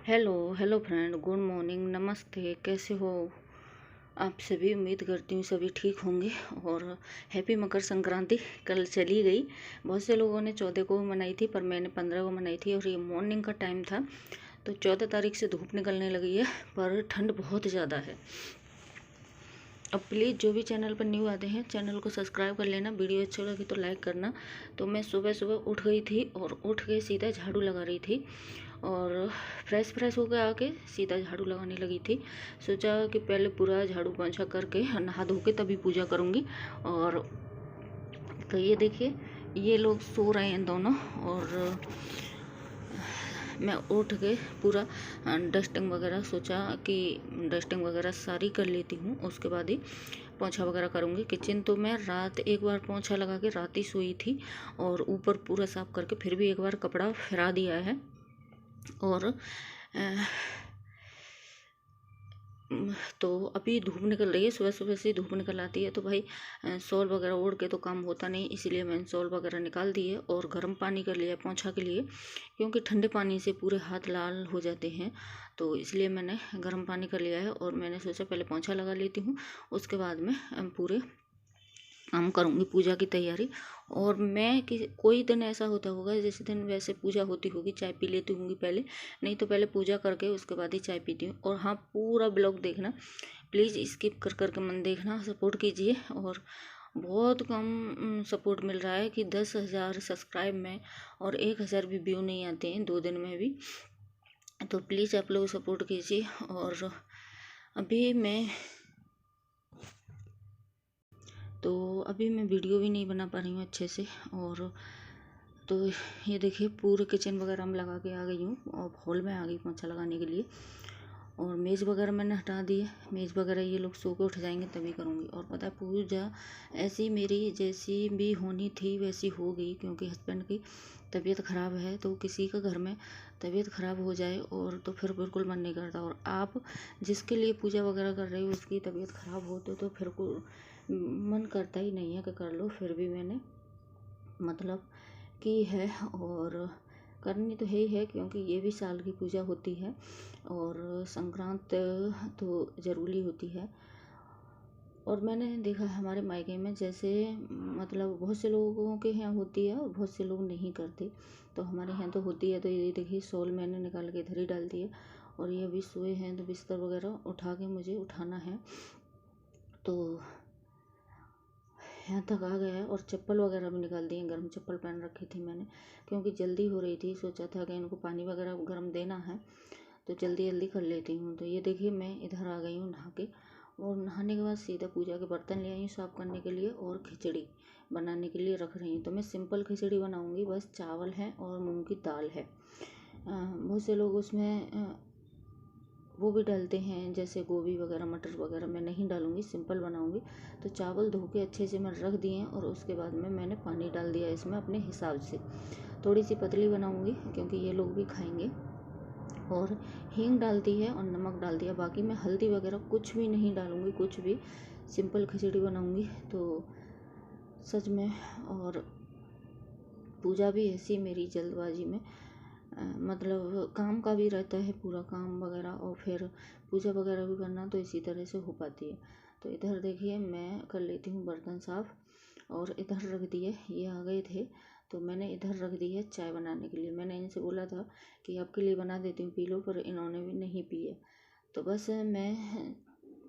Hello hello friend, good morning, नमस्ते। कैसे हो आप सभी? उम्मीद करती हूँ सभी ठीक होंगे। और हैप्पी मकर संक्रांति। कल चली गई। बहुत से लोगों ने 14 को मनाई थी, पर मैंने 15 को मनाई थी। और ये मॉर्निंग का टाइम था, तो 14 तारीख से धूप निकलने लगी है, पर ठंड बहुत ज़्यादा है। अब प्लीज़ जो भी चैनल पर न्यू आते हैं, चैनल को सब्सक्राइब कर लेना। वीडियो अच्छा लगे तो लाइक करना। तो मैं सुबह सुबह उठ गई थी और उठ के सीधा झाड़ू लगा रही थी, और फ्रेश होकर आके सीधा झाड़ू लगाने लगी थी। सोचा कि पहले पूरा झाड़ू पोंछा करके नहा धो के तभी पूजा करूँगी। और तो ये देखिए, ये लोग सो रहे हैं दोनों, और मैं उठ के पूरा डस्टिंग वगैरह, सोचा कि डस्टिंग वगैरह सारी कर लेती हूँ, उसके बाद ही पोंछा वगैरह करूँगी। किचन तो मैं रात एक बार पोंछा लगा के रात ही सोई थी, और ऊपर पूरा साफ करके फिर भी एक बार कपड़ा फैला दिया है। और तो अभी धूप निकल रही है, सुबह सुबह से धूप निकल आती है, तो भाई शॉल वगैरह ओढ़ के तो काम होता नहीं, इसलिए मैंने शॉल वगैरह निकाल दी है और गर्म पानी कर लिया पोंछा के लिए, क्योंकि ठंडे पानी से पूरे हाथ लाल हो जाते हैं। तो इसलिए मैंने गर्म पानी कर लिया है, और मैंने सोचा पहले पोंछा लगा लेती हूँ, उसके बाद में पूरे काम करूँगी, पूजा की तैयारी। और मैं कोई दिन ऐसा होता होगा, जिस दिन वैसे पूजा होती होगी, चाय पी लेती होंगी पहले, नहीं तो पहले पूजा करके उसके बाद ही चाय पीती हूँ। और हाँ, पूरा ब्लॉग देखना प्लीज़, स्किप कर करके मन देखना, सपोर्ट कीजिए। और बहुत कम सपोर्ट मिल रहा है कि 10,000 सब्सक्राइब में और 1,000 भी व्यू नहीं आते हैं 2 दिन में भी। तो प्लीज़ आप लोग सपोर्ट कीजिए। और अभी मैं वीडियो भी नहीं बना पा रही हूँ अच्छे से। और तो ये देखिए, पूरे किचन वगैरह में लगा के आ गई हूँ, और हॉल में आ गई पोंछा लगाने के लिए। और मेज़ वगैरह मैंने हटा दी है। मेज़ वगैरह ये लोग सो के उठ जाएंगे तभी करूँगी। और पता है, पूजा ऐसी मेरी जैसी भी होनी थी वैसी हो गई, क्योंकि हस्बैंड की तबीयत ख़राब है। तो किसी का घर में तबीयत ख़राब हो जाए और तो फिर बिल्कुल मन नहीं करता। और आप जिसके लिए पूजा वगैरह कर रहे हो, उसकी तबीयत ख़राब हो तो फिर को मन करता ही नहीं है कि कर लो। फिर भी मैंने मतलब की है, और करनी तो है ही है, क्योंकि ये भी साल की पूजा होती है, और संक्रांत तो ज़रूरी होती है। और मैंने देखा है हमारे मायके में, जैसे मतलब बहुत से लोगों के यहाँ होती है और बहुत से लोग नहीं करते। तो हमारे यहाँ तो होती है। तो ये देखिए, शॉल मैंने निकाल के इधर ही डाल दी है, और ये अभी सोए हैं, तो बिस्तर वगैरह उठा के मुझे उठाना है। तो यहाँ तक आ गया है। और चप्पल वगैरह भी निकाल दी है, गर्म चप्पल पहन रखी थी मैंने, क्योंकि जल्दी हो रही थी। सोचा था कि इनको पानी वगैरह गर्म देना है, तो जल्दी जल्दी कर लेती हूँ। तो ये देखिए, मैं इधर आ गई हूँ नहा के। और नहाने के बाद सीधा पूजा के बर्तन ले आई हूँ साफ़ करने के लिए, और खिचड़ी बनाने के लिए रख रही हूँ। तो मैं सिंपल खिचड़ी बनाऊँगी, बस चावल है और मूँग की दाल है। बहुत से लोग उसमें वो भी डालते हैं, जैसे गोभी वगैरह, मटर वगैरह। मैं नहीं डालूँगी, सिंपल बनाऊँगी। तो चावल धो के अच्छे से मैं रख दिए, और उसके बाद में मैंने पानी डाल दिया इसमें अपने हिसाब से। थोड़ी सी पतली बनाऊँगी, क्योंकि ये लोग भी खाएंगे। और हींग डाल दी है और नमक डाल दिया। बाकी मैं हल्दी वगैरह कुछ भी नहीं डालूँगी, कुछ भी। सिंपल खिचड़ी बनाऊँगी तो सच में। और पूजा भी ऐसी मेरी जल्दबाजी में, मतलब काम का भी रहता है पूरा काम वगैरह, और फिर पूजा वगैरह भी करना, तो इसी तरह से हो पाती है। तो इधर देखिए, मैं कर लेती हूँ बर्तन साफ़, और इधर रख दिए, ये आ गए थे तो मैंने इधर रख दी है चाय बनाने के लिए। मैंने इनसे बोला था कि आपके लिए बना देती हूँ, पी लो, पर इन्होंने भी नहीं पी है। तो बस मैं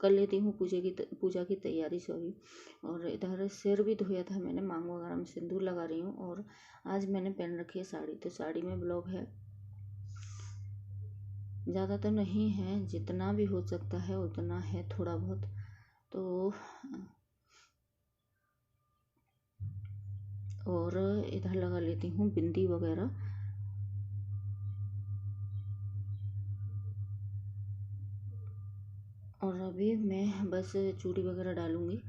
कर लेती हूँ पूजा की तैयारी सॉरी। और इधर सिर भी धोया था मैंने, मांग वगैरह में सिंदूर लगा रही हूँ। और आज मैंने पहन रखी है साड़ी, तो साड़ी में ब्लॉग है। ज़्यादा तो नहीं है, जितना भी हो सकता है उतना है, थोड़ा बहुत। तो और इधर लगा लेती हूँ बिंदी वगैरह। और अभी मैं बस चूड़ी वगैरह डालूँगी।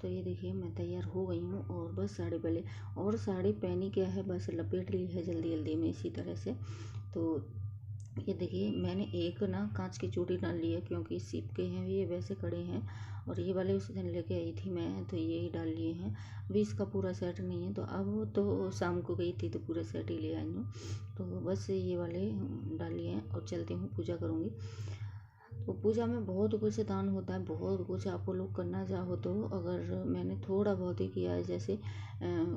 तो ये देखिए, मैं तैयार हो गई हूँ, और बस साड़ी पहले, और साड़ी पहनी क्या है, बस लपेट ली है जल्दी जल्दी में इसी तरह से। तो ये देखिए मैंने एक ना कांच की चूड़ी डाल ली है, क्योंकि सिप के हैं ये, वैसे कड़े हैं, और ये वाले उस दिन लेके आई थी मैं, तो ये ही डाल लिए हैं। अभी इसका पूरा सेट नहीं है, तो अब तो शाम को गई थी तो पूरे सेट ही ले आई हूँ। तो बस ये वाले डाल लिए हैं और चलती हूँ, पूजा करूँगी। तो पूजा में बहुत कुछ दान होता है, बहुत कुछ आपको लोग करना चाहो तो। अगर मैंने थोड़ा बहुत ही किया है, जैसे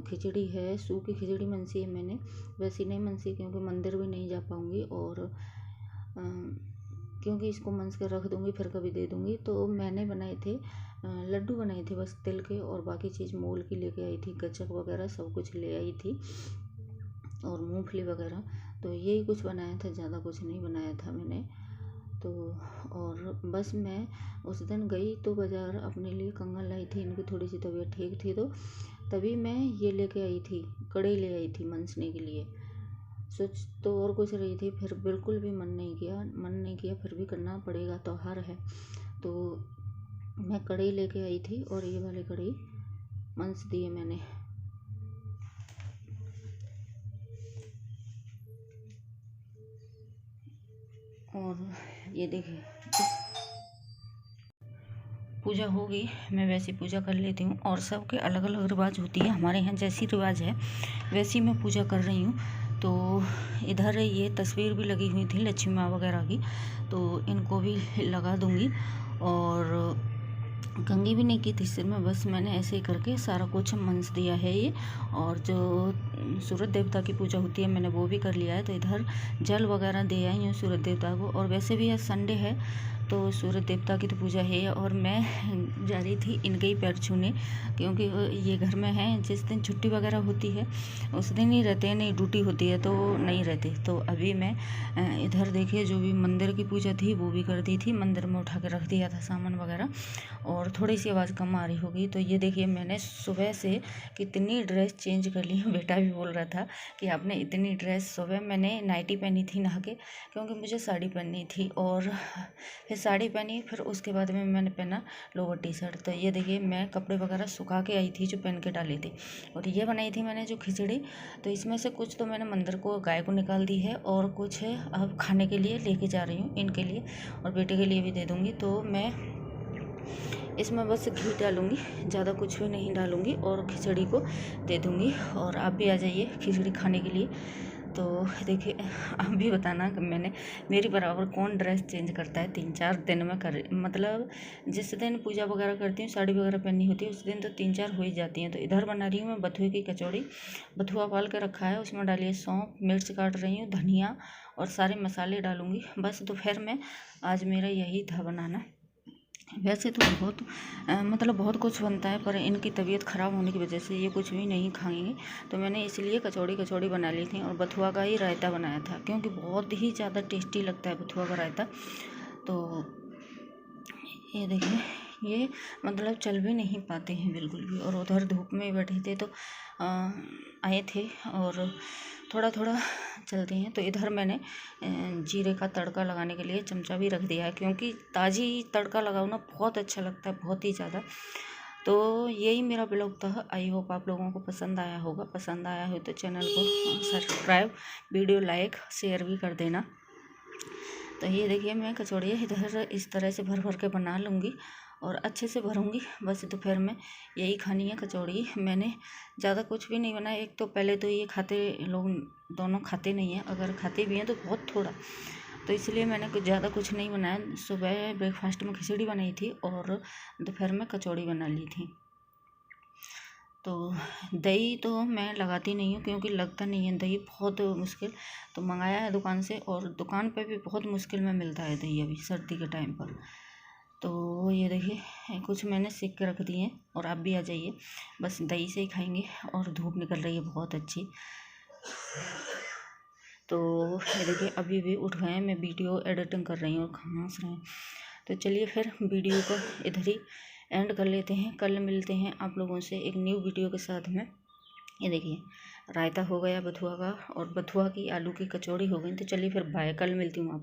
खिचड़ी है, सूखी खिचड़ी मनसी है मैंने, वैसी नहीं मनसी, क्योंकि मंदिर भी नहीं जा पाऊँगी, और क्योंकि इसको मनस के रख दूँगी फिर कभी दे दूँगी। तो मैंने बनाए थे लड्डू बनाए थे बस तिल के, और बाकी चीज़ मोल की लेके आई थी, गच्चक वगैरह सब कुछ ले आई थी, और मूंगफली वगैरह। तो यही कुछ बनाया था, ज़्यादा कुछ नहीं बनाया था मैंने। तो और बस मैं उस दिन गई तो बाज़ार अपने लिए कंगन लाई थी, इनकी थोड़ी सी तबीयत ठीक थी, तो तभी मैं ये लेके आई थी, कड़े ले आई थी मनसने के लिए। सोच तो और कुछ रही थी, फिर बिल्कुल भी मन नहीं किया, फिर भी करना पड़ेगा, त्योहार है। तो मैं कढ़ाई लेके आई थी, और ये वाले कढ़ाई मनस दिए मैंने। और ये देखिए पूजा हो गई, मैं वैसी पूजा कर लेती हूँ, और सबके अलग अलग रिवाज होती है। हमारे यहाँ जैसी रिवाज है वैसी मैं पूजा कर रही हूँ। तो इधर ये तस्वीर भी लगी हुई थी लक्ष्मी माँ वगैरह की, तो इनको भी लगा दूँगी। और कंघी भी नहीं की थी सिर में, बस मैंने ऐसे ही करके सारा कुछ मनस दिया है ये। और जो सूरज देवता की पूजा होती है मैंने वो भी कर लिया है। तो इधर जल वगैरह दे आई हूँ सूरज देवता को, और वैसे भी आज संडे है तो सूरज देवता की तो पूजा है। और मैं जा रही थी इनके ही पैर छूने, क्योंकि ये घर में हैं, जिस दिन छुट्टी वगैरह होती है उस दिन ही रहते हैं, नहीं ड्यूटी होती है तो नहीं रहते। तो अभी मैं इधर देखिए जो भी मंदिर की पूजा थी वो भी कर दी थी, मंदिर में उठा के रख दिया था सामान वगैरह। और थोड़ी सी आवाज़ कम आ रही होगी। तो ये देखिए मैंने सुबह से कितनी ड्रेस चेंज कर ली। बेटा भी बोल रहा था कि आपने इतनी ड्रेस, सुबह मैंने नाइटी पहनी थी नहा के, क्योंकि मुझे साड़ी पहननी थी, और फिर साड़ी पहनी, फिर उसके बाद में मैंने पहना लोअर टी शर्ट। तो ये देखिए मैं कपड़े वगैरह सुखा के आई थी जो पहन के डाले थे। और ये बनाई थी मैंने जो खिचड़ी, तो इसमें से कुछ तो मैंने मंदिर को, गाय को निकाल दी है, और कुछ है अब खाने के लिए लेके जा रही हूँ इनके लिए, और बेटे के लिए भी दे दूँगी। तो मैं इसमें बस घी डालूँगी, ज़्यादा कुछ भी नहीं डालूँगी, और खिचड़ी को दे दूँगी। और आप भी आ जाइए खिचड़ी खाने के लिए। तो देखिए आप भी बताना कि मैंने, मेरी बराबर कौन ड्रेस चेंज करता है 3-4 दिन में कर, मतलब जिस दिन पूजा वगैरह करती हूँ साड़ी वगैरह पहननी होती है उस दिन तो 3-4 हो ही जाती हैं। तो इधर बना रही हूँ मैं बथुए की कचौड़ी। बथुआ पाल के रखा है, उसमें डालिए सौंफ, मिर्च काट रही हूँ, धनिया, और सारे मसाले डालूँगी। बस दोपहर में आज मेरा यही था बनाना। वैसे तो बहुत मतलब बहुत कुछ बनता है, पर इनकी तबीयत ख़राब होने की वजह से ये कुछ भी नहीं खाएंगे, तो मैंने इसलिए कचौड़ी बना ली थी। और बथुआ का ही रायता बनाया था, क्योंकि बहुत ही ज़्यादा टेस्टी लगता है बथुआ का रायता। तो ये देखिए ये मतलब चल भी नहीं पाते हैं बिल्कुल भी, और उधर धूप में बैठे थे तो आए थे, और थोड़ा थोड़ा चलते हैं। तो इधर मैंने जीरे का तड़का लगाने के लिए चमचा भी रख दिया है, क्योंकि ताज़ी तड़का लगाओ ना बहुत अच्छा लगता है, बहुत ही ज़्यादा। तो यही मेरा ब्लॉग था, आई होप आप लोगों को पसंद आया होगा। पसंद आया हो तो चैनल को सब्सक्राइब, वीडियो लाइक, शेयर भी कर देना। तो ये देखिए मैं कचौड़ी इधर इस तरह से भर भर के बना लूँगी, और अच्छे से भरूँगी। बस दोपहर में यही खानी है कचौड़ी। मैंने ज़्यादा कुछ भी नहीं बनाया। एक तो पहले तो ये खाते लोग दोनों खाते नहीं हैं, अगर खाते भी हैं तो बहुत थोड़ा, तो इसलिए मैंने कुछ ज़्यादा कुछ नहीं बनाया। सुबह ब्रेकफास्ट में खिचड़ी बनाई थी, और दोपहर में कचौड़ी बना ली थी। तो दही तो मैं लगाती नहीं हूँ, क्योंकि लगता नहीं है दही, बहुत मुश्किल। तो मंगाया है दुकान से, और दुकान पे भी बहुत मुश्किल में मिलता है दही अभी सर्दी के टाइम पर। तो ये देखिए कुछ मैंने सीख के रख दिए हैं, और आप भी आ जाइए, बस दही से ही खाएंगे। और धूप निकल रही है बहुत अच्छी। तो ये देखिए अभी भी उठ गए हैं, मैं वीडियो एडिटिंग कर रही हूँ और हंस रहे हैं। तो चलिए फिर वीडियो को इधर ही एंड कर लेते हैं। कल मिलते हैं आप लोगों से एक न्यू वीडियो के साथ में। ये देखिए रायता हो गया बथुआ का, और बथुआ की आलू की कचौड़ी हो गई। तो चलिए फिर बाय, कल मिलती हूँ आप।